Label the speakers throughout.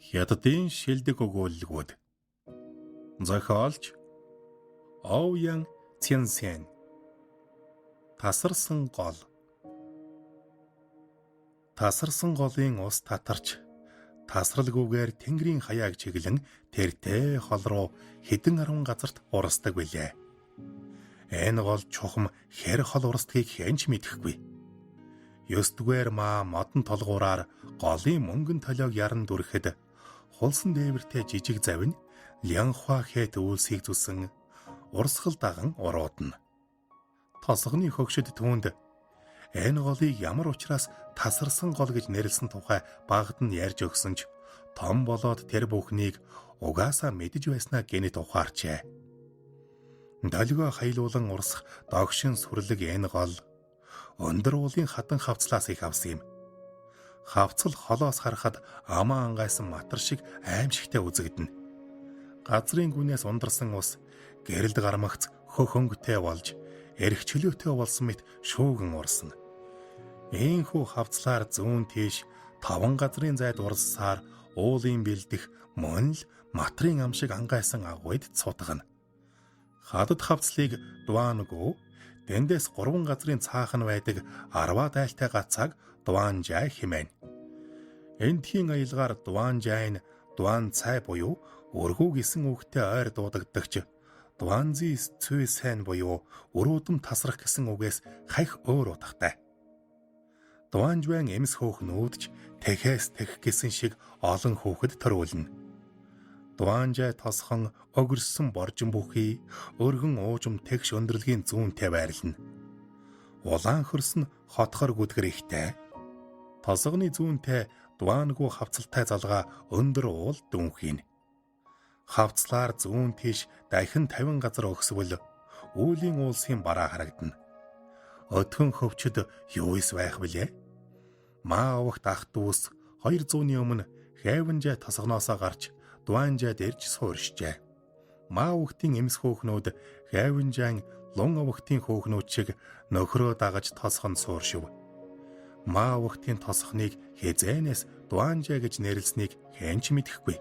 Speaker 1: Хятадын шилдэг өгүүлэлгүүд зохиолч Оуян Цянсен. Тасарсан гол. Тасарсан голын ус татарч тасралгүйгээр тэнгэрийн хаяаг чиглэн тэртээ хол руу хэдэн 10 газарт урсдаг билээ. Энэ гол чухам хэр хол урсдгийг хэнч мэдэхгүй. 9-р маа модон толгуураар голын мөнгөн толиог яран дүрэхэд хулсан дээвэртэй жижиг завь нь Лянхуа хэт үйлсийг зүсэн урсгал даган уруудна. Тосгоны хөгшөд түүнд энэ голыг ямар учраас тасарсан гол гэж нэрлсэн тухай багт нь ярьж өгсөн ч том болоод тэр бүхнийг угаасаа мэдэж байснаа гэнэт ухаарчээ. Долгио хайлуулан урсах догшин сүрлэг энэ гол өндөр уулын хатан хавцлаас их авсан юм. Хавцал холоос харахад амаа ангайсан матар шиг аимшигтэй үзэгдэнэ. Газрын гүнээс ундарсан ус гэрэлд гармагц хөх өнгөтэй болж эрх чөлөөтэй болсон мэт шүүгэн урсна. Ийхүү хавцлаар зүүн тийш 5 газрын зайд урссаар уулын бэлдэх мөн л матрын ам шиг ангайсан агуйд цутгана. Хадад хавцлыг дуаангүү дэндээс 3 газрын цаахан байдаг 10 дайлтай гацааг дуаанжай хэмээн. Эндхийн аялгаар дуаанжай нь дуаан цай буюу өргүү гэсэн үгтэй ойр дуудагдагч дуаанзис цүйсэн буюу өрөөдөм тасрах гэсэн үгээс хахь өөр утгатай. Дуаанжвэн эмс хөөхнүүдч тэхээс тэх гэсэн шиг олон хөөхд төрүүлнэ. Дуаанжай тосхон огөрсөн боржин бүхий өргөн уужим тэгш өндөрлөгийн зүүнтэй байрлана. Улаан хөрс нь хотхор гүдгэр ихтэй. Тосгоны зүүнтэй дуаангуу хавцалтай залгаа өндөр уул дүнхийн. Хавцлаар зүүн тийш дахин 50 газар өгсвөл үүлийн уулсын бараа харагдана. Өтгөн хөвчөд юу ис байх вүлээ? Маа авахт ах дүүс 200-ны өмнө Хэвэнжай тосгоноосоо гарч дуаанжайд ирж суурьшжээ. Маа авахтын эмс хөөхнүүд Хэвэнжайн лун авахтын хөөхнүүд шиг нөхрөө дагаж тосхон сууршив. Маа авахтын тосхныг хязэнээс дуаанжай гэж нэрлсэнийг хэнч мэдэхгүй.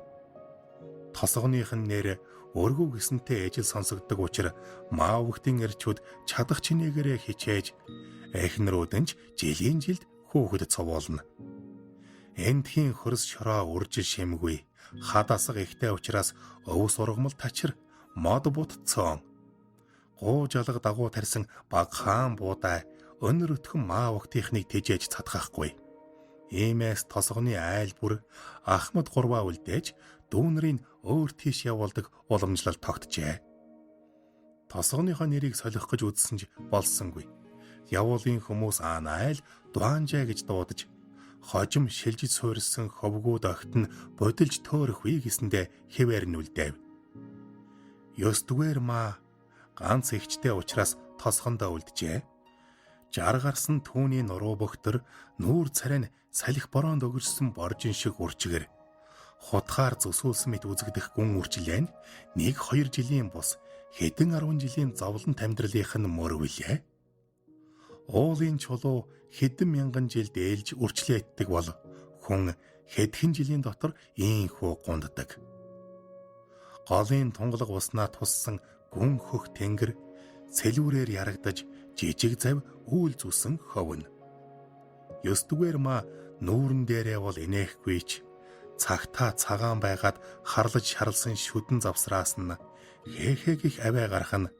Speaker 1: Тосгоных нь нэр өргүү гэсэнтэй ижил сонсогддог учраас маа авахтын эрчүүд чадах чинээгээрээ хичээж эхнэрүүдэнч жилийн жилд хүүхэд цовуулна. Эндхийн хөрс шороо үржил шимгүй хад асга ихтэй учраас өвс ургамал тачир мод бутцсон. Гуу жалга дагуу тарьсан баг хаан буудай өнөр өтгөн маа авахтынхныг тэжээж цадгахгүй. Иймээс тосгоны айл бүр Ахмад гурваа үлдээж дүүнэрийн өөр тийш явуулдаг уламжлал тогтжээ. Тосгоныхоо нэрийг солих гэж үзсэн ч болсонгүй. Явуулын хүмүүс анайл дуаанжай гэж дуудаж хожим шилжиж суурьсан ховгүүд огт нь бодилж төөрөхгүй гэсэндээ хэвээр нь үлдээв. 9-р маа ганц ихчтэй учраас тосгондоо үлджээ. 60 гарсан түүний нуруу бөхтөр нүүр царай нь салхи бороонд өгөрсөн боржин шиг үрчгэр хутгаар зүсүүлсэн мэт үзэгдэх гүн үржлээ нь 1-2 жилийн бус хэдэн 10 жилийн зовлон амьдралынх нь мөрвөлээ. Уулын чулуу хэдэн мянган жилд ээлж үрчлээддэг бол хүн хэдхэн жилийн дотор ийхүү гунддаг. Голын тунгалаг уснаа туссан гүн хөх тэнгэр сэлүүрээр ярагдаж жижиг зав үүл зүсэн ховно. 9-р маа нүүрэн дээрээ бол инехгүй ч цагтаа цагаан байгаад харлаж шарлсан шүдэн завсраас нь хэхэг их аваа гарах нь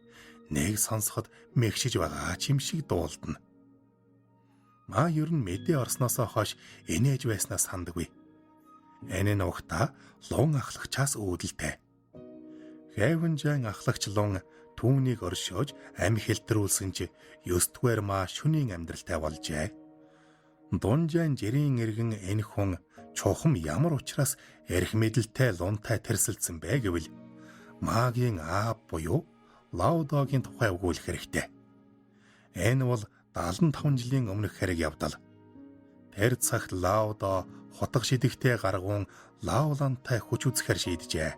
Speaker 1: нэг сонсоход мэгшиж байгаа ч юм шиг дуулдана. Маа ер нь мэдээ орсноосоо хойш инээж байснаа сандаггүй. Энэ нь ухта лун ахлагчаас үүдэлтэй. Хэвэнжайн ахлагч лун түүнийг оршиож ам хэлтрүүлсэн ч 9-р маа шөнийн амьдралтай болжээ. Дунжайн жирийн иргэн энэ хүн чухам ямар учраас эрх мэдэлтэй лунтай тэрсэлсэн бэ гэвэл Магийн аав буюу Лаодогийн тухай өгүүлэх хэрэгтэй. Энэ бол 75 жилийн өмнөх хэрэг явдал. Тэр цагт Лаодо хутга шидэгтэй гаргуун Лаолантай хүч үзэхээр шийджээ.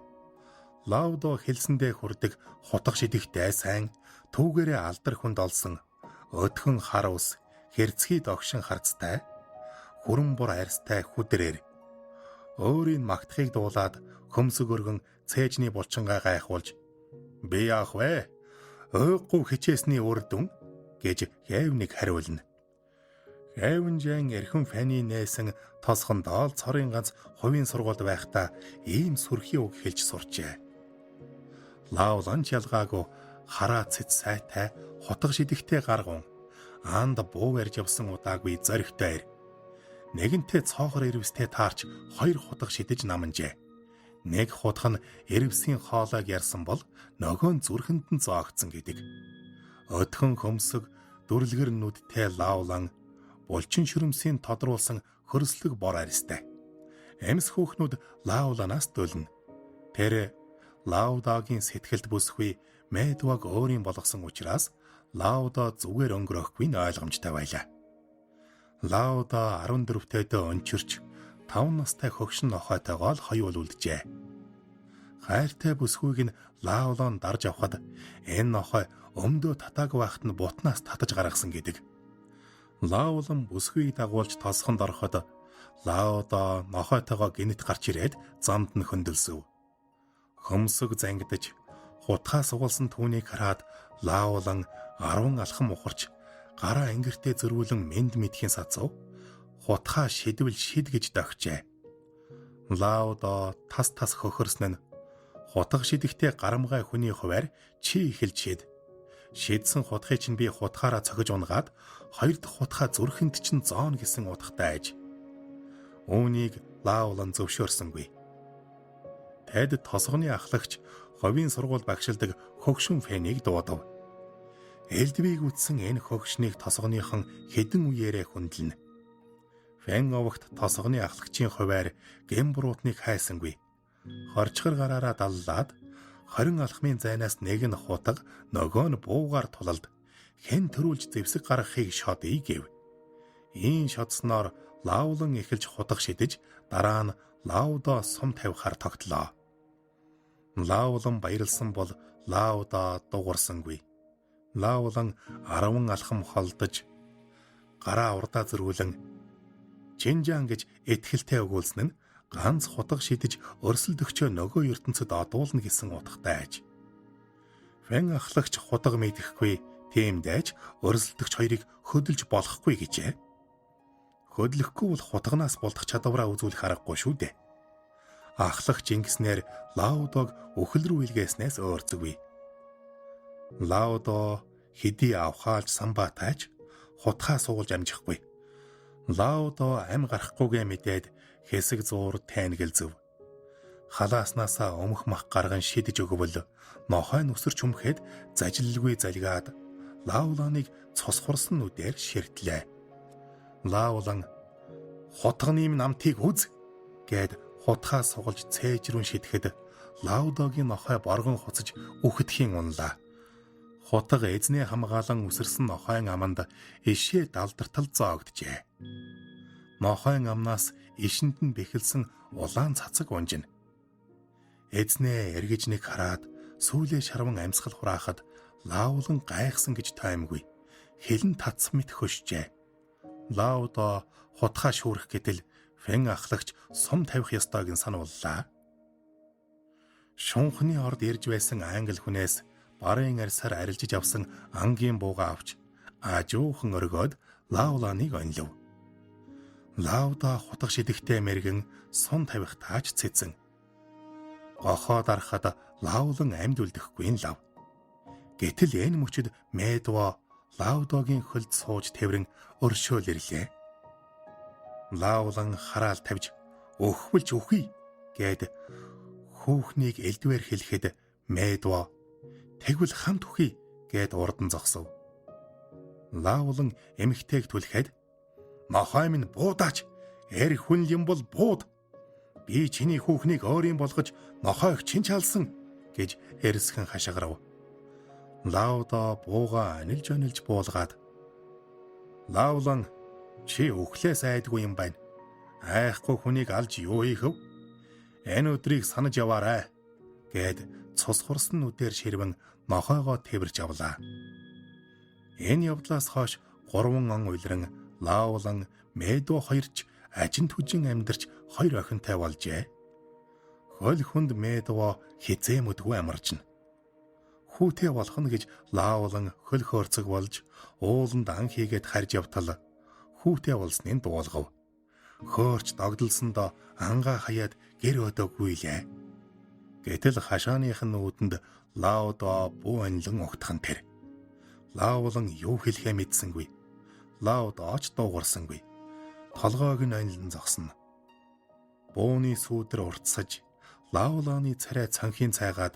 Speaker 1: Лаодо хэлсэндээ хүрдэг хутга шидэгтэй сайн түүгээрээ алдар хүнд олсон өтгөн хар ус хэрцгий догшин харцтай хүрэн бур арьстай хүдрээр Өөрийн магтахыг дуулаад хөмсөг өргөн цээжний булчингаа гайхуулж "Би яах вэ? Ойггүй хичээсний үр дүн" гэж Хевнийг хариулна. Хевнжэн эрхэм фаны нээсэн тосгондоо цорын ганц хувийн сургуульд байхдаа ийм сүрхий үг хэлж сурчээ. Лаулан ялгаагүй хараа цэц сайтай хотго шидэхтэй гаргун анд буу ярьж явсан удаагүй зоригтой ир. Нэгэнтээ цоохор ирвстэй таарч хоёр хутга шидэж наманжээ. Нэг хутга нь ирвсийн хоолойг ярьсан бол нөгөө нь зүрхэнд нь зоогдсон гэдэг. Өдхөн хөмсөг дүрлгэр нүдтэй лаулан булчин шүрмсийн тодруулсан хөрслөг бор арьстай. Эмс хүүхнүүд лауланаас дөлнө. Тэр Лаудагийн сэтгэлд бүсгүй Медваг өөрийн болгосон учраас Лауда зүгээр өнгөрөхгүй нь ойлгомжтой байлаа. Лауда 14-төдөө өнчирч 5 настай хөгшин нохойтойгоо л хоёул үлджээ. Хайртай бүсгүйг нь Лаулан дарж авахад энэ нохой өмдөө татааг байхад нь бутнаас татаж гаргасан гэдэг. Лаулан бүсгүйг дагуулж тосгонд ороход Лауда нохойтойгоо гинэт гарч ирээд замд нь хөндлөсөв. Хөмсөг зангидаж хутгаа сугалсан түүнийг хараад Лаулан 10 алхам ухарч гараа ингэртээ зөрүүлэн мэд мэдхийн сацав. Хутгаа шидвэл шид гэж догчээ. Лауда тас хөхөрснө нь хутга шидэхтэй гарамгай хүний хуваар чи эхэлж шид. Шидсэн хутгыг чинь би хутгаараа цохиж унгаад хоёр дахь хутгаа зүрхэнд чинь зооно гэсэн утгатай аж. Үүнийг Лаулан зөвшөөрсөнгүй. Тэд тосгоны ахлагч ховийн сургууль багшилдаг хөгшин фэнийг дуудав. Элдвийг үтсэн энэ хөгшнийг тосгоныхон хэдэн үеэрээ хүндэлнэ. Фэн овогт тосгоны ахлагчийн хуваар гэмбруутныг хайсангүй. Хорчгор гараараа даллаад 20 алхмын зайнаас нэг нь хутга нөгөө нь буугаар тулалд хэн төрүүлж зэвсэг гаргахыг шодъё гэв. Ийм шодсноор Лаулан эхэлж хутга шидэж дараа нь Лауда сум тавихаар тогтлоо. Лаулан баярлсан бол Лауда дуурсангүй. Лаулан 10 алхам холдож гараа урдаа зөрүүлэн Чинжаан гэж этгэлтэй өгүүлсэн нь ганц хутга шидэж өрсөлдөгчөө нөгөө ертөнцид одуулна гэсэн утгатай аж. Фэн ахлагч хутга мэдэхгүй тиймдээч өрсөлдөгч хоёрыг хөдөлж болохгүй гэжээ. Хөдлөхгүй бол хутганаас булдах чадвараа үзүүлэх аргагүй шүү дээ. Ахлагч ингэснээр Лаудог өхөл рүү илгээснээс өөрцөггүй. Лаудо хэдий авхаалж самбатайч хутгаа суулж амжихгүй. Лаудо ам гарахгүйгээ мэдээд хэсэг зуур тайнгэлзв. Халааснасаа өмх мах гарган шидэж өгвөл нохой нүсэрч өмхэд зажилгүй залгаад Лауланыг цус хурсан нүдээр ширтлээ. Лаулан хутганы намтыг үз гэд хутгаа сугалж цээж рүү шидэхэд Лаудогийн нохой боргон хуцаж үхэдхийн унлаа. Хутга эзнээ хамгаалан үсэрсэн нохойн аманд ишээ далдартал зоогджээ. Нохойн амнаас ишэнд нь бэхэлсэн улаан цацаг унжина. Эзнээ эргэж нэг хараад сүүлээ шарван амьсгал хураахад Лаулан гайхсан гэж таймгүй. Хэлэн татсан мэт хөшжээ. Лаудо хутгаа шүүрэх гэтэл фэн ахлагч сум тавих ёстойг нь санууллаа. Шунхны орд ирж байсан англи хүнээс барын арьсаар арилжиж авсан ангийн бууга авч ажуухан өргөөд Лауланыг онлов. Лауда хутга шидэхтэй мэргэн сум тавих тааж цэцэн. Гохоо дарахад Лаулан амьд үлдэхгүй нь лав. Гэтэл энэ мөчөд Медва Лаудогийн хөлд сууж тэврэн өршөөл ирлээ. Лаулан хараал тавьж өхвөлж үхий гэд хүүхнийг элдвээр хэлэхэд Медва тэгвэл хамт үхий гэд урдан зогсов. Лаулан эмэгтэйг түлхэд нохой минь буудаач эр хүн юм бол бууд. Би чиний хүүхнийг өөрийн болгож нохойг чинь чалсан гэж эрсхэн хашгирав. Лауда бууга анилж буулгаад Лаулан чи өглөөс айдгүй юм байна. Айхгүй хүнийг алж юу хийхв? Энэ өдрийг санаж яваарай гэд цус хурсан нүдээр ширвэн нохойгоо тэрвэрж авлаа. Энэ явдлаас хойш 3 он уйлран Лаулан Медо хоёрч ажин түжин амьдарч 2 охинтой болжээ. Хөл хүнд Медва хизээмэдгүй амарчна. Хүүтэй болох нь гэж Лаулан хөл хөөрцөг болж ууланд ан хийгээд харж явтал хүүтэй болсныг дуулгав. Хөөрч догдолсондоо ангаа хаяад гэр өдөөгүй лээ. Гэтэл хашааных нь нүдэнд Лаудо буу анилан угтхан тэр. Лаулан юу хэлэхээ мэдсэнгүй. Лаудооч дуугарсангүй. Толгойг нь анилан зогсно. Бууны сүүдэр уртсаж Лауланы царай цанхийн цайгаад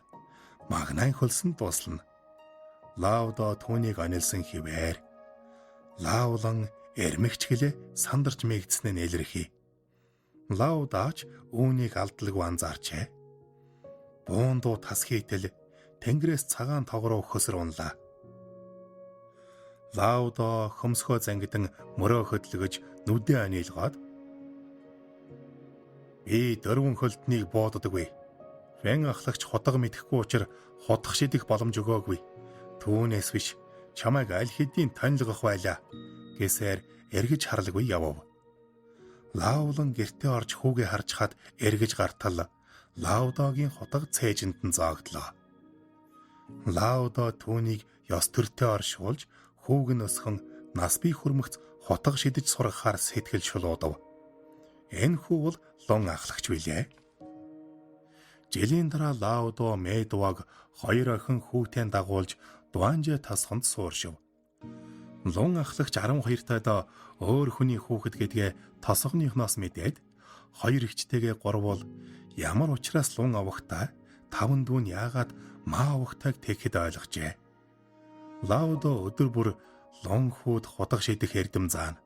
Speaker 1: магнай хөлсөн дуслана. Лаудо түүнийг анилсан хിവэр. Лаулан эрмэгч гэлээ сандарч мэгдснээ нэлэрхий. Лаудаач үүнийг алдалгүй анзаарчээ. Буундуу тас хийтэл тэнгэрээс цагаан тоогроо хөсөр унлаа. Лаудо хөмсгөө зангидан мөрөө хөдлөгөж нүдээ анилгаад "Би дөрвөн хөлтнийг бууддаггүй. Фэн ахлагч худаг мэдэхгүй учраас худах шидэх боломж өгөөгүй. Түүнээс биш чамайг аль хэдийн тонилгох байлаа" гэсээр эргэж харлагүй явв. Лаулан гэртээ орж хүүгээ харж хад эргэж гартал Лаудогийн худаг цээжинд нь зоогдлоо. Лаудо түүнийг ёс төртөө оршуулж хүүг нь өсгөн нас бие хүрмэгц хутаг шидэж сургахаар сэтгэл шулуудав. Энэ хүү бол лон ахлагч билээ. Жилийн дараа Лаудо Медваг 2 охин хүүтэй дагуулж Дуанжэ тасханд сууршив. Лон ахлагч 12-тойдоо өөр хүний хүүхэд гэдгээ тосгоныхноос мэдээд 2 эгчтэйгээ гурвал ямар учраас лун авахтаа 5 дүүн яагаад маа авахтайг тэгэхэд ойлгожээ. Лаудо өдөр бүр лон хүүд худаг шидэх эрдэм заана.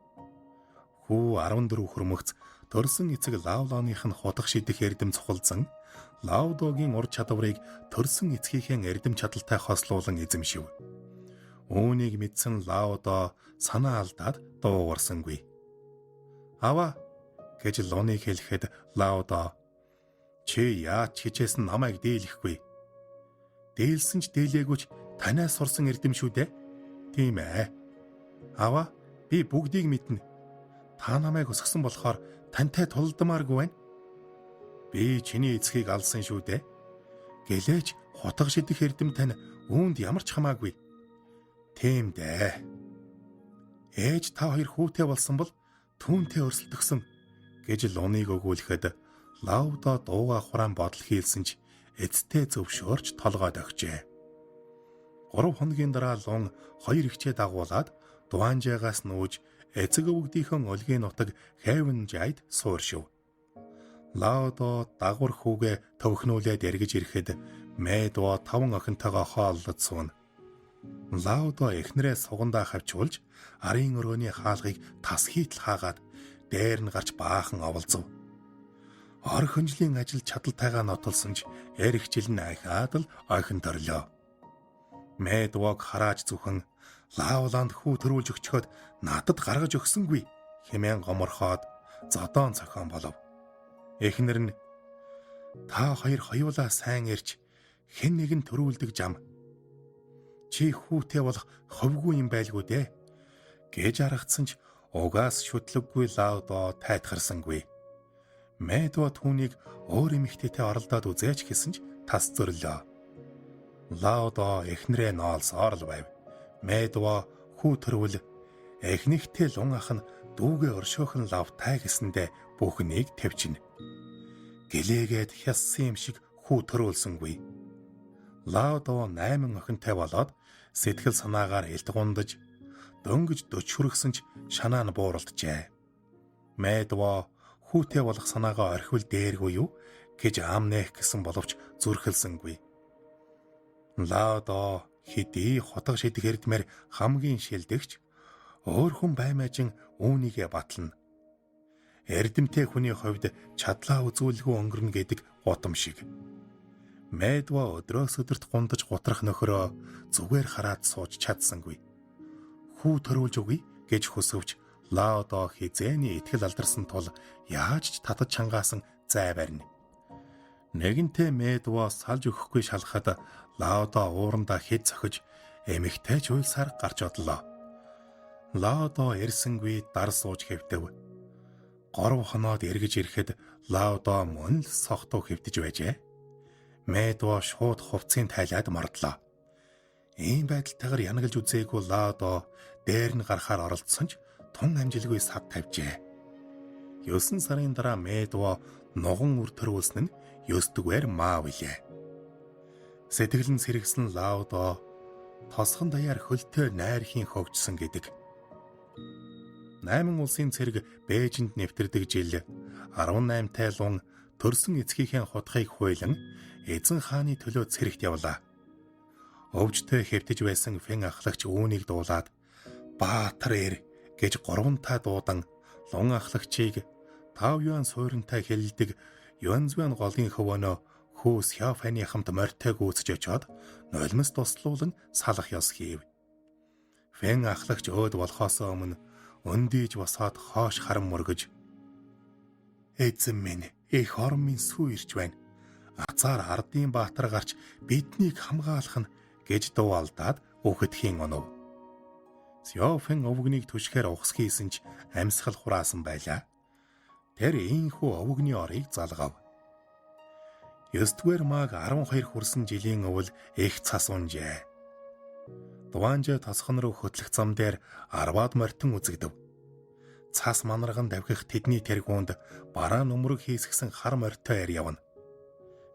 Speaker 1: Хүү 14 хөрмөгц төрсөн эцэг Лауланых нь худаг шидэх эрдэм цухалзан Лаудогийн ур чадварыг төрсөн эцгийнхээ эрдэм чадалтай хослуулан эзэмшив. Үүнийг мэдсэн Лаудо санаа алдаад дуугарсангүй. "Аваа" гэж луныг хэлэхэд Лаудо "Чи яач хичээсэн намайг дийлэхгүй. Дийлсэн ч дийлээгүйч танаас сурсан эрдэм шүү дээ. Тийм ээ. Аваа, би бүгдийг мэднэ. Та намайг өсгсөн болохоор тантай тулдмааргүй байна. Би чиний эцгийг алсан шүү дээ. Гэлээч хутаг шидэх эрдэм тань үүнд ямар ч хамаагүй. Тийм дээ. Ээж та хоёр хүүтэй болсон бол түүнтэй өрсөлдөгсөн" гэж луныг өгүүлэхэд Лаудо дууга хураан бодол хийлсэн ч эцтэй зөвшөөрч толгойд өгчээ. 3 хоногийн дараа лун 2 эгчээ дагуулад Дуанжаагаас нүүж эцэг өвгдийнхөн өлгийн нутаг Хэвенжайд сууршив. Лаудо дагвар хүүгээ төвхнүүлээд эргэж ирэхэд Медва 5 охинтойгоо хооллож сууна. Лаудо эхнэрээ сугандаа хавчуулж арын өрөөний хаалгыг тас хийтэл хаагаад дээр нь гарч баахан оволцов. Ор хөнжлийн ажил чадалтайгаа нотолсон ч эрэгчил нь ахаад л охин төрлөө. Медваг харааж зүхэн Лауланд хүү төрүүлж өгчхөд надад гаргаж өгсөнгүй хэмээн гоморхоод зодоон цохон болов. Эхнэр нь "Та хоёр хоёулаа сайн ирж хэн нэгэн төрүүлдэг жам. Чи хүүтэй болох ховгүй юм байлгүй дээ" гэж аргацсан ч угаас шүтлэггүй Лаудо тайтгарсангүй. Медва түүнийг өөр эмэгтэйтэй оролдоод үзээч гэсэн ч тас зөрлөө. Лаудо эхнэрээ ноолсоор л байв. Медва хүү төрвөл эхнийхтэй лун ах нь дүүгээ өршөөхөн лавтай гэсэндэ бүхнийг тавьчихна. Гэлээгээд хялсан юм шиг хүү төрүүлсэнгүй. Лаудо 8 охинтой болоод сэтгэл санаагаар элт гундаж дөнгөж 40 хүргэсэн ч шанаа нь бууралджээ. Медва хүүтэй болох санаагаа орхивол дээргүй юу гэж ам нээх гэсэн боловч зүрхэлсэнгүй. Лаудо хэдий хотог шидэх эрдмээр хамгийн шилдэгч өөр хүн баймаажин үүнийгээ батлана. Эрдэмтэй хүний хувьд чадлаа үзүүлгүй өнгөрнө гэдэг гутам шиг. Медва өдрөөс өдөрт гундаж гутрах нөхөрөө зүгээр хараад сууж чадсангүй. Хүү төрүүлж өгье гэж хүсвч Лаудо хизээний итгэл алдарсан тул яаж ч татаж чангаасан зай барина. Нэгэнтээ Медва салж өгөхгүй шалахад Лаудо уурандаа хэд зохиж эмэгтэй ч уйлсаар гарч одлоо. Лаудо эрсэнгүй дар сууж хэвдэв. Горов хоноод эргэж ирэхэд Лаудо мөн л согтуу хэвтэж байжээ. Медва шууд хувцсыг тайлаад мордлоо. Ийм байдалтайгаар янагалж үзээгүй Лаудо дээр нь гарахаар оролцсон ч тун амжилгүй сав тавьжээ. 9 сарын дараа Медва ногон үр төрүүлсэн нь 9-р маа билээ. Сэтгэл нь сэрэгсэн Лаудо тосхон даяар хөлтөө найрхийн хөгжсөн гэдэг. 8 улсын цэрэг Бээжинд нэвтэрдэг жил 18-тай лун төрсөн эцгийнхээ хутгийг хуйлан эзэн хааны төлөө цэрэгт явлаа. Өвчтөе хэвтэж байсан Фэн ахлагч үүнийг дуулаад "Баатар эр" гэж 3 дуудан лун ахлагчийг 5 юан сууринтай хэлэлдэг Юанзван голын хөвөнөө хүү Сяофаны хамт морьтой гүйцэж очоод нулимс туслуулан салах ёс хийв. Фэн ахлагч өөд болохоос өмнө өндийж босоод хоош харан мөргөж "Эзэн минь, их орон минь сүү ирж байна. Азар ардын баатар гарч биднийг хамгаалах нь" гэж дуу алдаад үхэдхийн онов. Сяофэн өвгнийг түшгээр ухс хийсэн ч амьсгал хураасан байлаа. Тэр ийхүү өвгний орыг залгав. 9-р мааг 12 хүрсэн жилийн өвөл их цас унжээ. Дуанжа тосхон руу хөтлөх зам дээр 10-аад морьтон үзэгдэв. Цас манарган давхих тэдний тэргуунд бараа нүмерэг хийсгсэн хар морьтой эр явна.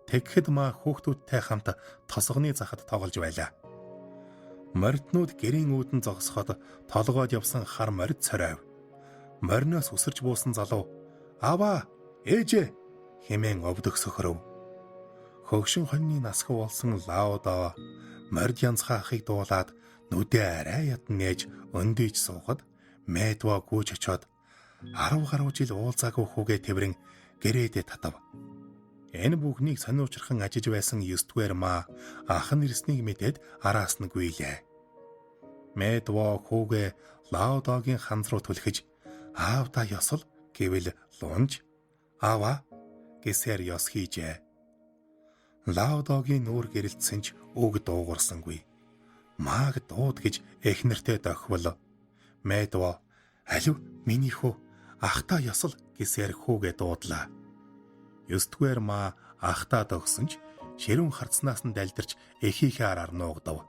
Speaker 1: Тэгэхэд маа хүүхдүүдтэй хамт тосгоны захад тоглож байлаа. Морьтнууд гэрийн үүдэн зогсоход толгойд явсан хар морьд цоройв. Морьноос үсэрч буусан залуу "Аваа, ээжээ" хэмээн өвдөх сөхрөв. Хөгшин хоньны насхав болсон Лаудо морьд янзхаахыг дуулаад нүдээ арай ядан нээж өндийж суухад Медва гүйж очоод 10 гаруй жил уулзаагүй хүүгээ тэрэн гэрээдээ татав. Энэ бүхнийг сониучрхан ажиж байсан 9-р маа ах нь ирснийг мэдээд араас нь гүйлээ. Медва хүүгээ Лаудогийн ханз руу түлхэж "Аавда ёсол" гэвэл лунж "Аава" гэсээр ёс хийжээ. Лаудогийн нүүр гэрэлтсэн ч үг дуугарсангүй. Мааг дууд гэж эхнэртэй дохвол Медва "Алив миний хүү, ахта ёсол" гэсээр хүүгээ дуудлаа. 9-р маа ахта догсон ч ширүүн харцнаас нь далдирч эхийнхээ араар нуугдав.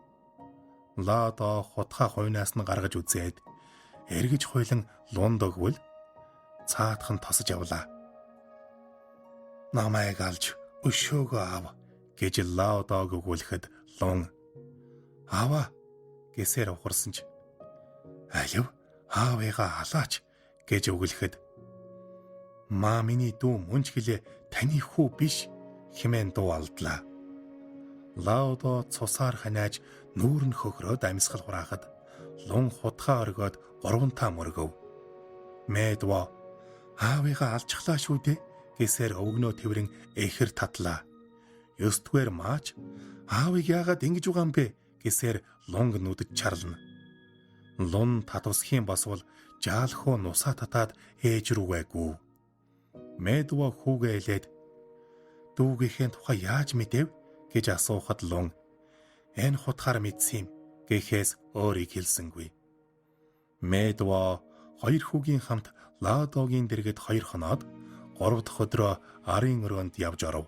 Speaker 1: Лаудо хутгаа хуйнаас нь гаргаж үзээд эргэж хуйлан лунд өгвөл цаатхан тосож явлаа. "Намайг алж өшөөгөө аав" гэж Лаудог өгүүлэхэд лун "Аава" гэсээр ухарсан ч "Алив аавыгаа алаач" гэж өгүүлэхэд "Маа миний дүү мөнч гэлээ таны хүү биш" хэмээн дуу алдлаа. Лаудо цусаар ханиаж нүүр нь хөхрөөд амьсгал хураахад лун хутгаа оргиод 3 мөргөв. Медва "Аавыгаа алжглаа шүү дээ" гэсээр өвгнөө тэрэн эхэр татлаа. 9-р маач "Аавыг яагаад ингэж угаан бэ" гэсээр лунг нүдэж чарлна. Лун татвсхийн босвол жаалхуу нусаа татаад ээж рүүгээ гүв. Медва хүүгээ элээд "Дүүгийнхээ тухай яаж мэдэв" гэж асуухад лун "Энэ хутгаар мэдсэн юм" гэхээс өөрийг хэлсэнгүй. Медва 2 хүүгийн хамт Лаудогийн дэргэд 2 хоноод 3 дахь өдрөө арын өрөөнд явж оров.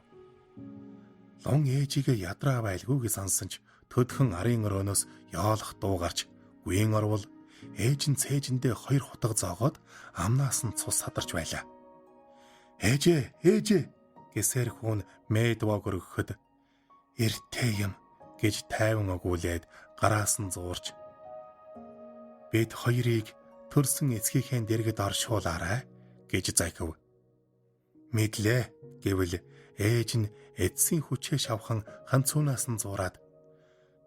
Speaker 1: Лун ээжигээ ядраа байлгүй гэж сансан ч төдхөн арын өрөөнөөс яолох дуу гарч гүйн орвол ээж нь цээжиндээ 2 хутга зоогоод амнаас нь цус садарч байлаа. "Ээжээ, ээжээ" гэсээр хүүн Медваг өргөхөд "Эртэй юм" гэж тайван өгүүлээд гараас нь зуурч "Бид хоёрыг төрсөн эцгийнхээ дэргэд оршуулаарай" гэж загив. "Мэдлээ" гэвэл ээж нь эцсийн хүчээ шавхан ханцуунаас нь зураад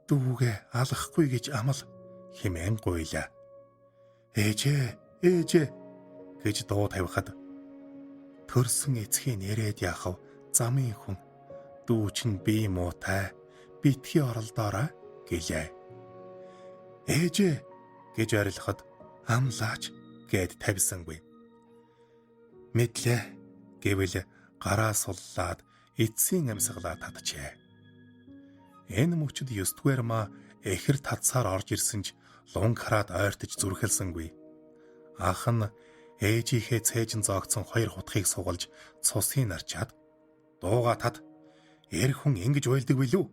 Speaker 1: "Дүүгээ алахгүй гэж амал" хэмээн гуйлаа. "Ээжээ, ээжээ" гэж дуу тавихад "Төрсөн эцгийн нэрээд яахав замын хүн, дүү чинь бие муутай, битгий оролдоорой" гэлээ. "Ээжээ" гэж орилоход "Амлаач" гэд тавьсангүй. "Мэдлээ" гэвэл гараа суллаад эцсийн амьсгалаа татжээ. Энэ мөчөд 9-р маа эхэр татсаар орж ирсэн ч лунг хараад ойртож зүрхэлсэнгүй. Ах нь Ээжийнхээ цээжин зоогцсон 2 хутгийг сугалж цусын нарчаад дууга тад эр хүн ингэж уйлдаг билүү?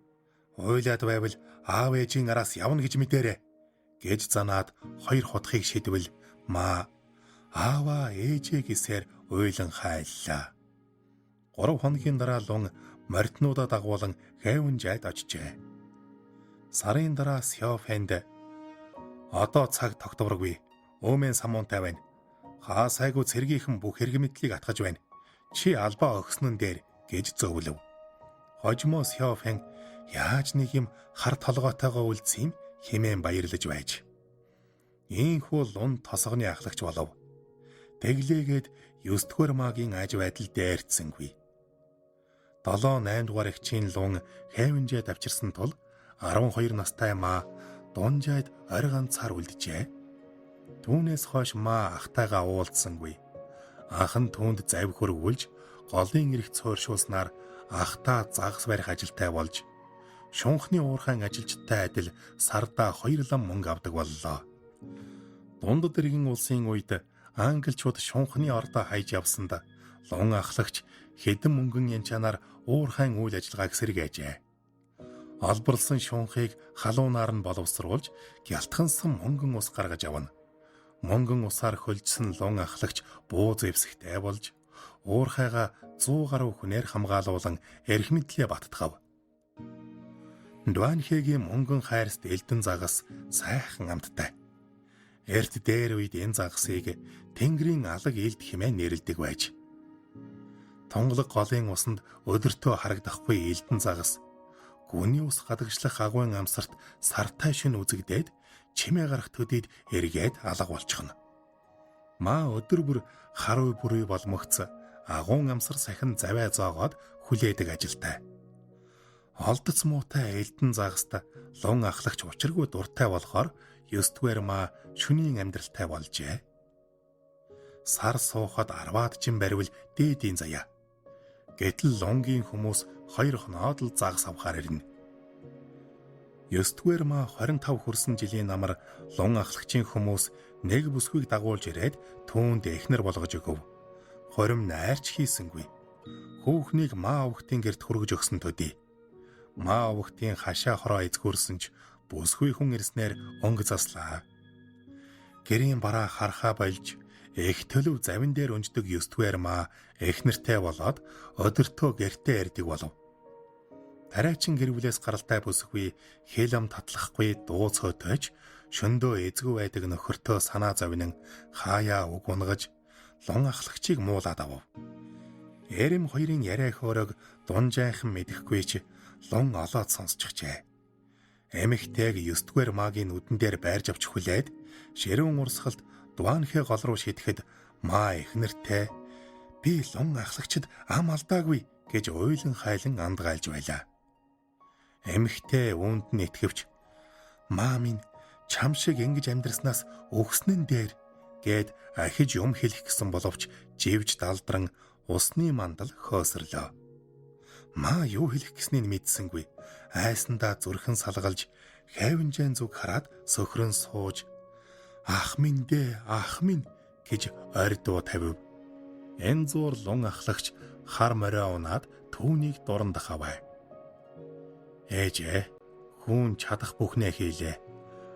Speaker 1: Уйлаад байвал аав ээжийн араас явна гэж мэдээрэй гэж занаад 2 хутгийг шидвэл маа аава ээжээ гисээр уйлан хайллаа. 3 хоногийн дараа лун морьтнуудаа дагуулan хэвэн жайд очжээ. Сарын дараа Сёфэнд одоо цаг тогтворгүй. Өөмэн самуунтай байна. Хаа сайгүй цэргийнхэн бүх хэрэг мэдлийг атгаж байна. Чи албаа өгснөн дээр гэж зовлов. Хожимо Сёфэн яаж нэг юм хар толгойтойгоо үлдсэн юм хэмээн баярлаж байж. Ийхүү лун тосгоны ахлагч болов. Тэглээгээд 9 дугаар магийн аж байдал дээрдсэнгүй. 7-8 дугаар эгчийн лун хэвэнжээ давчирсан тул 12 настай маа дунжайд орой ганцаар үлджээ. Түүнээс хойш маа ахтайгаа уулзсангүй. Анх нь түүнд завь хөргүүлж голын эрх цөөршүүлснээр ахтаа загас барих ажилтай болж шунхны уурхайн ажилчтай адил сардаа 2 лам мөнгө авдаг боллоо. Дундад иргэн улсын үед англичууд шунхны ордоо хайж явсанд лун ахлагч хэдэн мөнгөн янчанаар уурхайн үйл ажиллагааг сэргээжээ. Албарлсан шунхыг халуунаар нь боловсруулж гялтгансан мөнгөн ус гаргаж авна. Мөнгөн усаар хөлжсөн лун ахлагч буу зэвсэгтэй болж уурхайгаа 100 гаруй хүнээр хамгаалуулан эрх мэдлээ баттгав. Дуанхэгийн мөнгөн хайрст элдэн загас сайхан амттай. Эрт дээр үед энэ загасыг Тэнгэрийн алаг элд хэмээн нэрлэдэг байж. Тунгалаг голын усанд өдөртөө харагдахгүй элдэн загас гүний ус гадагшлах агуйн амсарт сартай шин үзэгдээд чимээ гарах төдийд эргээд алга болчихно. Маа өдөр бүр хар үе бүрий болмогц агуун амсар сахин заваа зоогоод хүлээдэг ажилтай. Олдоц муутай элдэн загаста лун ахлагч учиргүй дуртай болохоор 9 дугаар маа шөнийн амьдралтай болжээ. Сар суухад 10-аад жин баривал дээдийн заяа. Гэтэл лунгийн хүмүүс 2 хоноод л загас авахаар ирнэ. 9 дугаар маа 25 хүрсэн жилийн намар лун ахлагчийн хүмүүс нэг бүсгүйг дагуулж ирээд түүнд эхнэр болгож өгөв. Хорим найрч хийсэнгүй. Хүүхнийг маа өвгтийн гэрт хүргэж өгсөн төдий. Маа өвгтийн хашаа хороо эзгүүрсэн ч бүсгүй хүн ирснээр өнгө заслаа. Гэрийн бараа хархаа болж их төлөв завин дээр өнждөг 9 дугаар маа эхнэртэй болоод өдөртөө гэртээ ирдэг болов. Тарайчин гэрвлээс гаралтай бүсгүй хélэм татлахгүй дуу цойтойч шөндөө эзгүй байдаг нөхөртөө санаа зовнин хаяа үг унгаж лун ахлагчийг муулаад авав. Эрэм хоёрын яриа хөөрөг дунжайхан мэдэхгүй ч лун олоод сонсчихжээ. Эмэгтэйг 9 дугаар магийн нүдэн дээр байрж авч хүлээд ширүүн урсгалд дуанхэ гол руу шидэхэд маа эхнэртэй би лун ахлагчд ам алдаагүй гэж уйлан хайлан андгайлж байлаа. Эмэгтэй үүнд нь итгэвч маа минь чам шиг ингэж амьдрснаас өгснэн дээр гэд ахиж юм хэлэх гэсэн боловч живж далдран усны мандал хөөсрлөө. Маа юу хэлэх гэснийг мэдсэнгүй. Айсандаа зүрхэн салгалж хайванжайн зүг хараад сөхрөн сууж ах минь дээ ах минь гэж ордуу тавив. Энэ зур лун ахлагч хар морио унаад түүнийг дурандах аваа. Ээжээ хүн чадах бүхнээ хийлээ.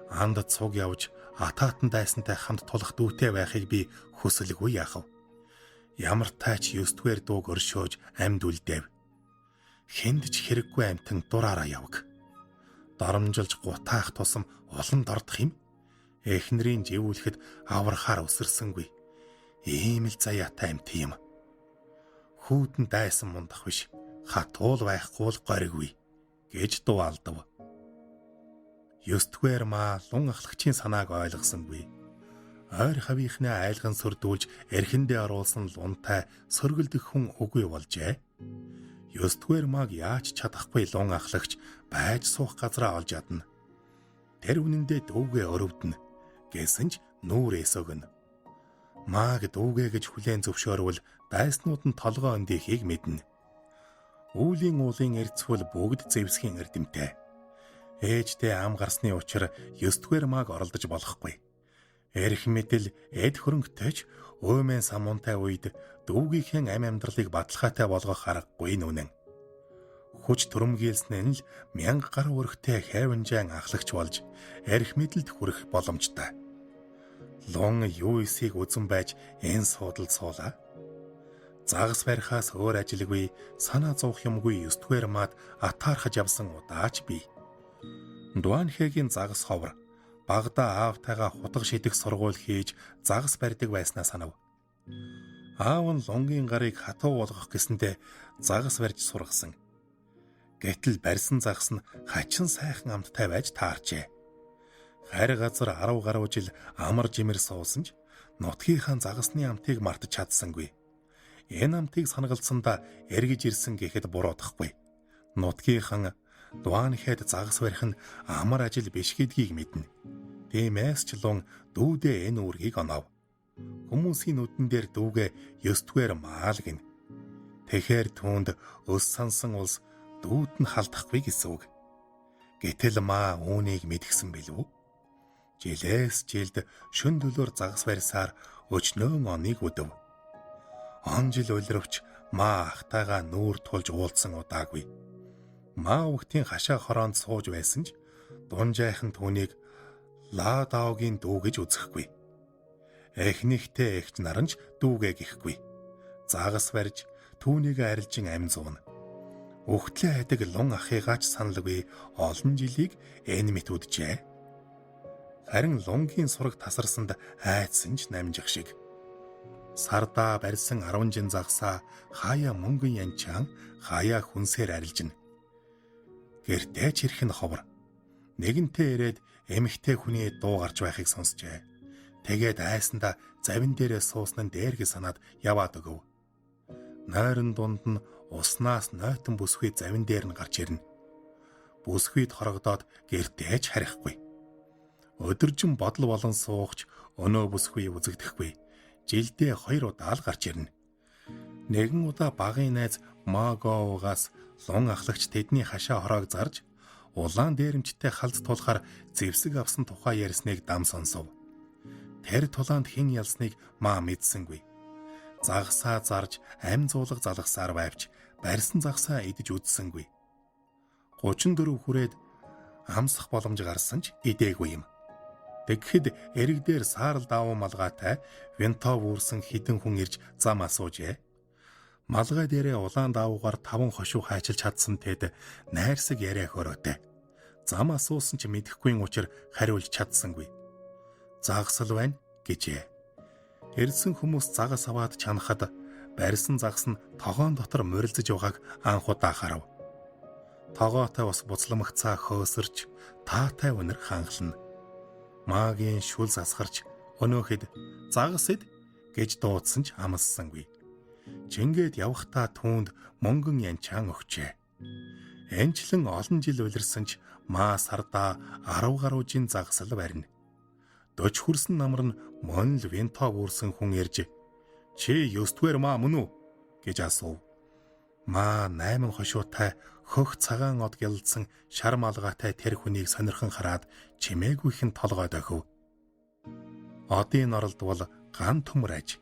Speaker 1: Андад цуг явж атаатан дайсантай хамт тулах дүүтэй байхыг би хүсэлгүй яахав. Ямар таач 9 дугаар дууг өршөөж амьд үлдээв. Хэнд ч хэрэггүй амтан дураараа явг. Дарамжилж гутаах тусам улан дордох юм. Эхнэрийн живүүлэхэд аврахаар өсөрсөнгүй. Ийм л заяатай амт юм. Хүүдэн дайсан мундах биш. Хатуул байхгүй л гориггүй гэж дуу алдав. 9 дугаар маа лун ахлагчийн санааг ойлгосонгүй. Ойр хавийнхнээ айлган сөрдүүлж эрхэндээ оруулсан лунтай сөргөлдөх хүн үгүй болжээ. 9 дугаар мааг яаж чадахгүй лун ахлагч байж суух газраа олж ядна. Тэр үнэндээ дүүгээ өрөвдөн гэсэн ч нүүр эсогнө. Мааг дүүгээ гэж хүлээн зөвшөөрвөл дайснууд нь толгоо өндийхийг мэднэ. Үүлийн уулын эрдцвэл бүгд зэвсгийн эрдэмтэй. Ээжтэй ам гарсны учир 9 дугаар мааг оролдож болохгүй. Эрх мэдэл эд хөрөнгөтэйч уймэн самуунтай үед дүүгийнхээ амьдралыг баталгаатай болгох аргагүй нүнэн. Хүч түрэмгийлснээр нь л 1000 гаруй өрхтэй хайванжаан ахлагч болж эрх мэдэлд хүрэх боломжтой. Лун юу эсийг үзэн байж энэ суудалд суулаа. Загас барихаас өөр ажилгүй санаа зовх юмгүй 9-р маад атаархаж явсан удаач бий. Дуанхэгийн загас ховор багада аавтайгаа хутга шидэх сургууль хийж загас барьдаг байснаа санав. Аав нь лунгийн гарыг хатуу болгох гэсэндээ загас барьж сургасан. Гэтэл барьсан загас нь хачин сайхан амттай байж таарчээ. Хайр газар 10 гаруй жил амар жимэр суусан ч нутгийнхаа загасны амтыг мартаж чадсангүй. Энэ амтыг санагалцсандаа эргэж ирсэн гэхэд буруудахгүй. Нутгийнхан дуанхэд загас барих нь амар ажил биш гэдгийг мэднэ. Тиймээс ч лун дүүдээ энэ үүргийг онов. Хүмүүсийн нүдэн дээр дүүгээ 9-р маал гин. Тэгэхэр түүнд өс сансан улс дүүд нь халдахгүй гэсэн үг. Гэтэл маа үүнийг мэдгсэн билүү? Жилээс жилд шөн дөлөөр загас барьсаар өчнөөн оныг өдөв. Он жил улирвч маа ахтайгаа нүүр тулж уулзсан удаагүй. Маа өвгтийн хашаа хороонд сууж байсан ч дунжайхан түүнийг Ладаогийн дүү гэж үзэхгүй. Эхнийхтэй эгч нар нь ч дүүгээ гэхгүй. Загас барьж түүнийг арилжин амь зууна. Өгтлээ хайдаг лун ахыгаач саналгүй олон жилийг энэ мэт үджээ. Харин лунгийн сураг тасарсанд айдсан ч намжих шиг. Сардаа барьсан 10 жин загсаа хаяа мөнгөн янчаан хаяа хүнсээр арилжина. Гэртээ ч ирэх нь ховор. Нэгэнтээ ирээд эмэгтэй хүний дуу гарч байхыг сонсчээ. Тэгээд айсандаа завин дээрээ суусан нь дээргээ санаад яваад өгөв. Нойрон дунд нь уснаас нойтон бүсгүй завин дээр нь гарч ирнэ. Бүсгүйд хорогдоод гэртээ ч харихгүй. Өдөржин бодол болон суугч өнөө бүсгүй үзэгдэхгүй. Жилдээ 2 удаа л гарч ирнэ. Нэгэн удаа багын найз Магоогаас лун ахлагч тэдний хашаа хороог зарж улаан дээрэмчтэй халз тулахаар зэвсэг авсан тухай ярьсныг дам сонсов. Тэр тулаанд хэн ялсныг маа мэдсэнгүй. Загсаа зарж амь зуулга залгасаар байвч барьсан загсаа идэж үдсэнгүй. 34 хүрээд амсах боломж гарсан ч идээгүй юм. Тэгэхэд эрэг дээр саарл давуу малгайтай винтов үүрсэн хідэн хүн ирж зам асуужээ. Малгай дээрээ улаан давуугаар 5 хошуу хайчилж чадсан тэд найрсаг яриа хөрөөтэй. Зам асуусан ч мэдэхгүй учраас хариулж чадсангүй. Загсал байна гэжээ. Ирсэн хүмүүс загас аваад чанахад барьсан загас нь тогоон дотор морилзэж байгааг анхудаа харав. Тогоотой бас буцламгцаа хөөсөрч таатай үнэр ханхлана. Магийн шүл засгарч өнөөхөд загас эд гэж дуудсан ч амссангүй. Жингээд явхдаа түүнд мөнгөн янчаан өгчээ. Энчлэн олон жил улирсан ч маа сардаа 10 гаруй жин загсал барина. 40 хүрсэн намар нь мөн л винтов үүрсэн хүн ирж "Чи 9-р маа мөн үү?" гэж асуув. Маа 8 хошуутай хөх цагаан од гялдсан шар малгайтай тэр хүнийг сонирхон хараад чимээгүйхэн толгойд охив. Одын оролд бол ган төмөр аж.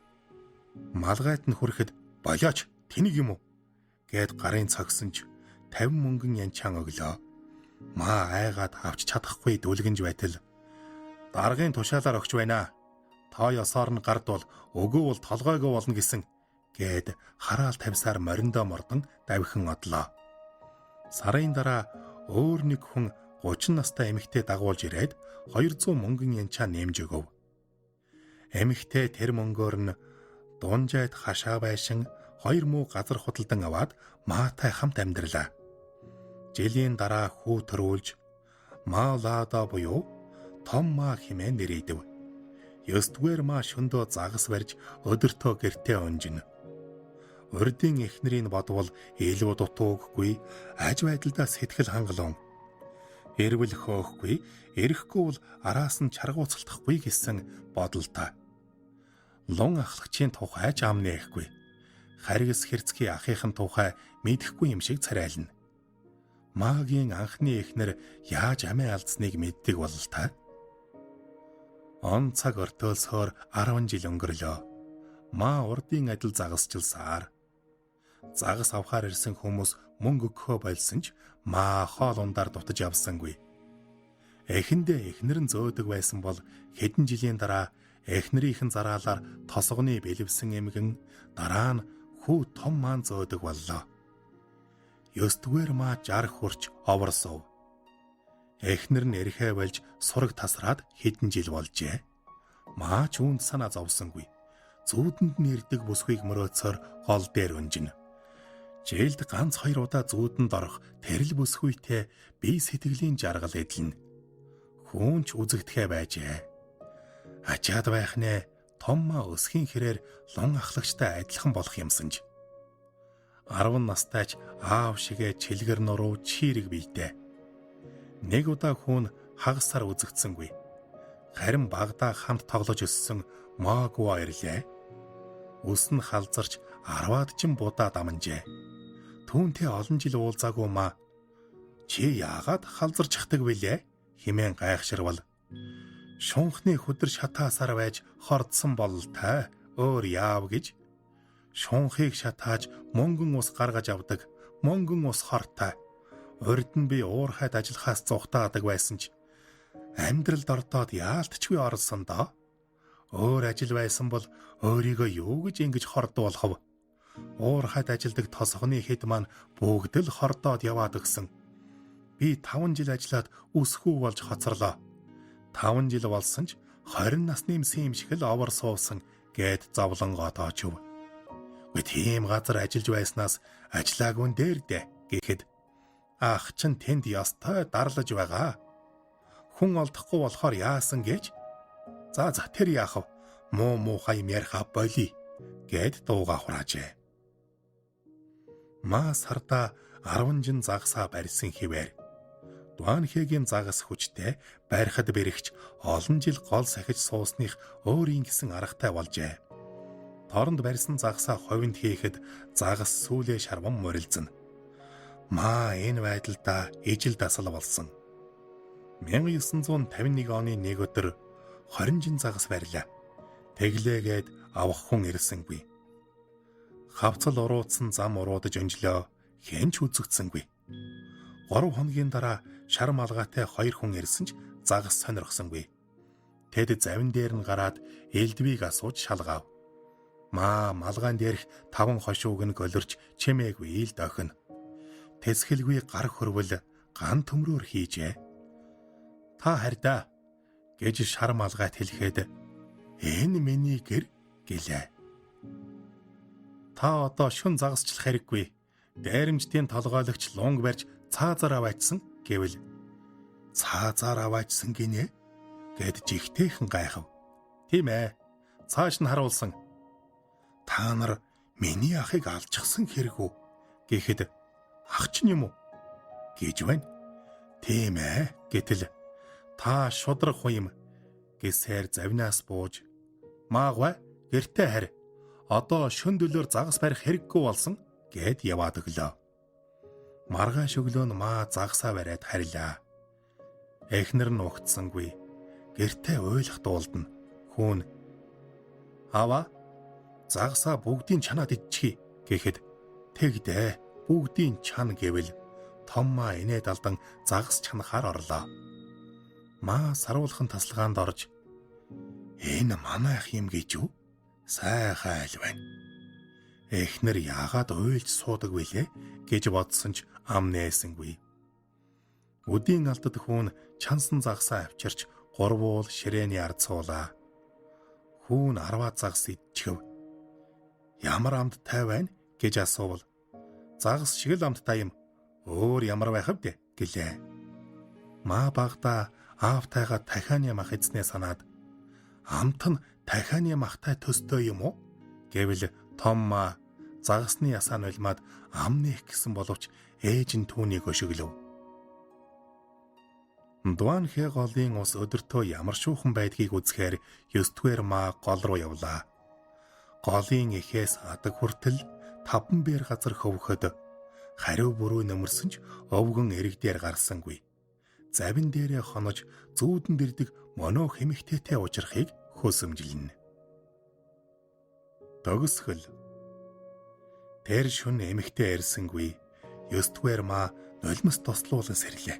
Speaker 1: Малгайд нь хүрэхэд "Болооч тэнийг юм уу?" гэд гарын цогсон ч 50 мөнгөн янчаан өглөө. Маа айгаад авч чадахгүй дүлгэнж байтал "Даргын тушаалаар өгч байна. Та ёсоор нь гардвал өгөө бол толгойгоо болно гэсэн" гэд хараал тавьсаар мориндоо мордон давхин одлоо. Сарын дараа өөр нэг хүн 30 настай эмэгтэй дагуулж ирээд 200 мөнгөн янчаа нэмж өгөв. Эмэгтэй тэр мөнгөөр нь дунжайд хашаа байшин 2 муу газар худалдан аваад маатай хамт амьдралаа. Жилийн дараа хүү төрүүлж Маалада буюу том маа хэмээн нэрийдэв. 9-р маа шөндөө загас барьж өдөртөө гэртээ онжино. Урдын эхнэрийг бодвол илүү дутуугүй, аж байдалдаа сэтгэл хангалуун. Эрвэл хөөхгүй, эрэхгүй бол араас нь чаргууцалдахгүй гэсэн бодолтой. Лун ахлагчийн тухай ч ам нээхгүй. Харгас хэрцгий ахыхын тухай мэдэхгүй юм шиг царайлна. Магийн анхны эхнэр яаж амиа алдсныг мэддэг бололтой. Он цаг ортоолсоор 10 жил өнгөрлөө. Маа урдын адил загасчилсаар. Загас авахаар ирсэн хүмүүс мөнгө өгөхөө болсон ч маа хоол ундаар дутаж явсангүй. Эхэндээ эхнэр нь зөөдөг байсан бол хэдэн жилийн дараа эхнэрийнхэн зараалаар тосгоны бэлэвсэн эмгэн дараа нь хүү том маань зөөдөг боллоо. 9-р маа 60 хүрч оворсов. Эхнэр нь эрэхэ болж сураг тасраад хэдэн жил болжээ. Маа ч үүнд санаа зовсонгүй. Зүүдэнд нь ирдэг бүсгүйг мөрөөцөөр гол дээр өнжинэ. Жээлд ганц 2 удаа зүүдэнд орох тэрл бүсгүйтэй бие сэтгэлийн жаргал эдэлнэ. Хүн ч үзэгдэхэ байжээ. Ачаад байх нэ том маа өсхийн хэрээр лон ахлагчтай адилхан болох юмсанж. 10 настайч аав шигэ чилгэр нуруу чирэг бийтэй. Нэг удаа хүн хагасаар үзэгдсэнгүй. Харин багада хамт тоглож өссөн Могва ирлээ. Үс нь халзарч 10-аад чин будаа даманжээ. Түүнтэй олон жил уулзаагүй маа. Чи яагаад халзарчихдаг вүлээ? Химэн гайхширвал. Шунхны хөдөр шатаасаар байж хордсон бололтой. Өөр яав гэж. Шунхыг шатааж мөнгөн ус гаргаж авдаг. Мөнгөн ус хортой. Урд нь би уурхайд ажиллахаас зүхтаадаг байсан ч амьдралд ортоод яалтчгүй орсон доо. Өөр ажил байсан бол өөрийгөө юу гэж хордуулахв. Уурхайд ажилдаг тосгоны хэд маань бүгд л хордоод яваад өгсөн. Би 5 жил ажиллаад үсхүү болж хоцорлоо. 5 жил болсон ч 20 насны юм шиг л овор суусан гэд зовлонгоо тоочв. Үгүй тийм газар ажиллаж байснаас ажиллаагүй дээр дээ гэхэд ах чин тэнд ёстой дарлаж байгаа. Хүн олдохгүй болохоор яасан гэж? За тэр яах вэ? Муухай юм яриха болий гэд дууга хураажээ. Маа сарда 10 жин загсаа барьсан хിവэр. Дуанхэгийн загас хүчтэй барихад бэрэгч олон жил гол сахиж суусных өөрийн гэсэн аргатай болжээ. Торонд барьсан загсаа ховинд хийхэд загас сүүлээ шарван морилзэн. Маа энэ байдалдаа ижил дасал болсон. 1951 оны нэг өдөр 20 жин загас барьлаа. Тэглээгээд авах хүн ирсэнгүй. Хавцал уруудсан зам уруудаж өнжлөө. Хэн ч үзэгдсэнгүй. 3 хоногийн дараа шар малгайтай 2 хүн ирсэн ч загас сонирхсонгүй. Тэд завин дээр нь гараад элдвийг асууж шалгав. Маа малгайн дээрх 5 хошууг нь голирч чимээгүй ил дохино. Тэсгэлгүй гар хөрвөл ган төмрөөр хийжээ. Та харьдаа гэж шар малгайт хэлэхэд энэ миний гэр гэлээ. Та одоо шүн загасчлах хэрэггүй. Дайрамжтын толгойлогч лунг барьж цаазаар аваачсан гэвэл цаазаар аваачсан гинэ гэд жигтэйхэн гайхав. Тийм ээ. Цааш нь харуулсан. Та нар миний ахыг алчихсан хэрэг үү гэхэд ах чинь юм уу гэж байна. Тийм ээ гэтэл та шудрах хүн юм гэсээр завнаас бууж маагва гэртээ харь. Одоо шөн дөлөөр загас барих хэрэггүй болсон гэд яваад өглөө. Маргааш өглөө нь маа загсаа бариад харилаа. Эхнэр нь угтсангүй. Гэртээ уйлах дуулдана. Хүүн аваа загсаа бүгдийн чанаад идчихье гэхэд тэгдэ бүгдийн чан гэвэл том маа инээд алдан загас чанахаар орлоо. Маа саруулхан тасалгаанд орж энэ манайх юм гэж юу? Сайхан айл байна. Эхнэр яагаад уйлж суудаг вэлээ гэж бодсон ч ам нээсэнгүй. Өдийн алдад хүүн чансан загсаа авчирч 3 уул ширээний ард суулаа. Хүүн 10 загас идчихв. Ямар амттай байна гэж асуувал загас шиг л амттай юм. Өөр ямар байх вэ гэлээ. Маа багада аавтайгаа дахианы мах эзнээ санаад амт нь дахианы махтай төстэй юм уу гэвэл том маа загасны ясаа нулимаад ам нээх гэсэн боловч ээж нь түүнийг өшөглөв. Дуанхэ голын ус өдөртөө ямар шуухан байдгийг үзэхээр 9-р маа гол руу явлаа. Голын эхээс адаг хүртэл 5 бээр газар хөвөхөд хариу бүрүү нөмөрсөн ч өвгөн эрэг дээр гарсангүй. завин дээрээ хонож зүүдэнд ирдэг моноох эмэгтэйтэй ужрахыг хөсөмжилнэ. Төгсгөл. Тэр шөнө эмэгтэй ирсэнгүй. 9-р маа нулимс тослуулан сэрлээ.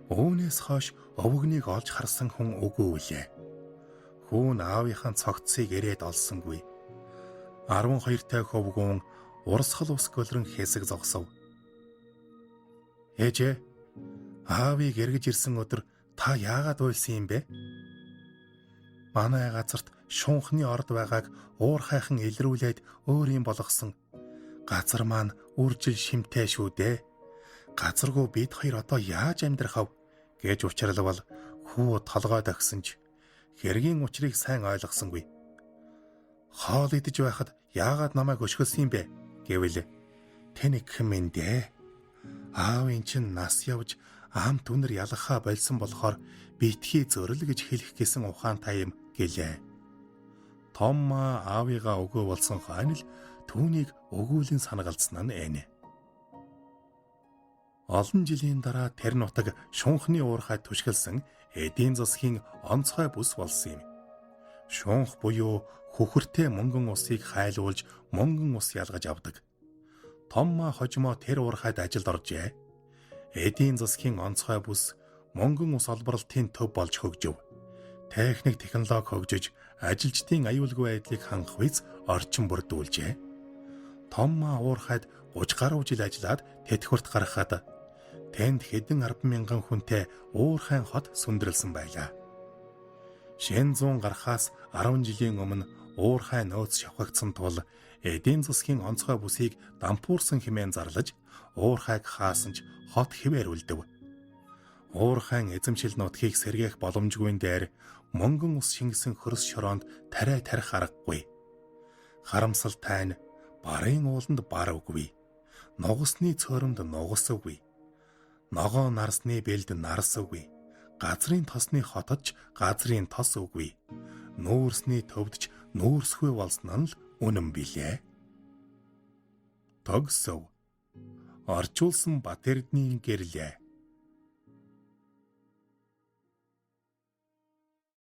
Speaker 1: Үүнээс хойш өвгнийг олж харсан хүн үгүй үлээ. Хүүн аавынхаа цогцсыг ирээд олсонгүй. 12-тай хөвгүүн урсгал ус гөлрөн хэсэг зогсов. Ээжээ, аавыг эргэж ирсэн өдөр та яагаад уйлсан юм бэ? Манай газарт шунхны орд байгааг уурхайхан илрүүлээд өөр юм болгосон. Газар маань үржил шимтэй шүү дээ. Газаргүй бид хоёр одоо яаж амьдрах вэ гэж учралвал хүү толгой дагсан ч хэргийн учрыг сайн ойлгосонгүй. Хоол идэж байхад яагаад намайг өшгөлсөн юм бэ гэвэл тэнэг хэмээн дээ. Аавын чинь нас явж ам түнэр ялгахаа болсон болохоор битгий зөрөл гэж хэлэх гэсэн ухаантай юм гэлээ. Том аавыгаа өгөө болсон хойно л түүнийг өгүүлэн санагалцсан нь энэ. Олон жилийн дараа тэр нутаг шунхны уурхай түшгэлсэн эдийн засгийн онцгой бүс болсон юм. Шунх буюу хөхөртэй мөнгөн усыг хайлуулж мөнгөн ус ялгаж авдаг. Том хожимо тэр уурхайд ажилд оржээ. Эдийн засгийн онцгой бүс мөнгөн ус олборлтын төв болж хөгжив. Техник технологи хөгжиж ажилчдын аюулгүй байдлыг хангах үз орчин бүрдүүлжээ. Том уурхайд 30 гаруй жил ажиллаад тэтгэврт гаргахад тэнд хэдэн 10,000 хүнтэй уурхайн хот сүндрэлсэн байлаа. Шинэ зуун гарахаас 10 жилийн өмнө уурхай нөөц шавхагдсан тул эдийн засгийн онцгой бүсийг дампуурсан хэмээн зарлаж уурхайг хаасан ч хот хэвээр үлдэв. Уурхайн эзэмшил нутгийг сэргээх боломжгүй дээр мөнгөн ус шингэсэн хөрс шороонд тариа тарих аргагүй. Харамсалтай нь барын ууланд бар үгүй. Нугасны цөөрөмд нугас үгүй. Ногоо нарсны бэлд нарс үгүй. Газрын тосны хотод газрын тос үгүй. Нүүрсний төвдч нүүрсгүй болсон нь л үнэн билээ. Төгсөв. Орчуулсан Бат Эрдэнийн гэрлээ.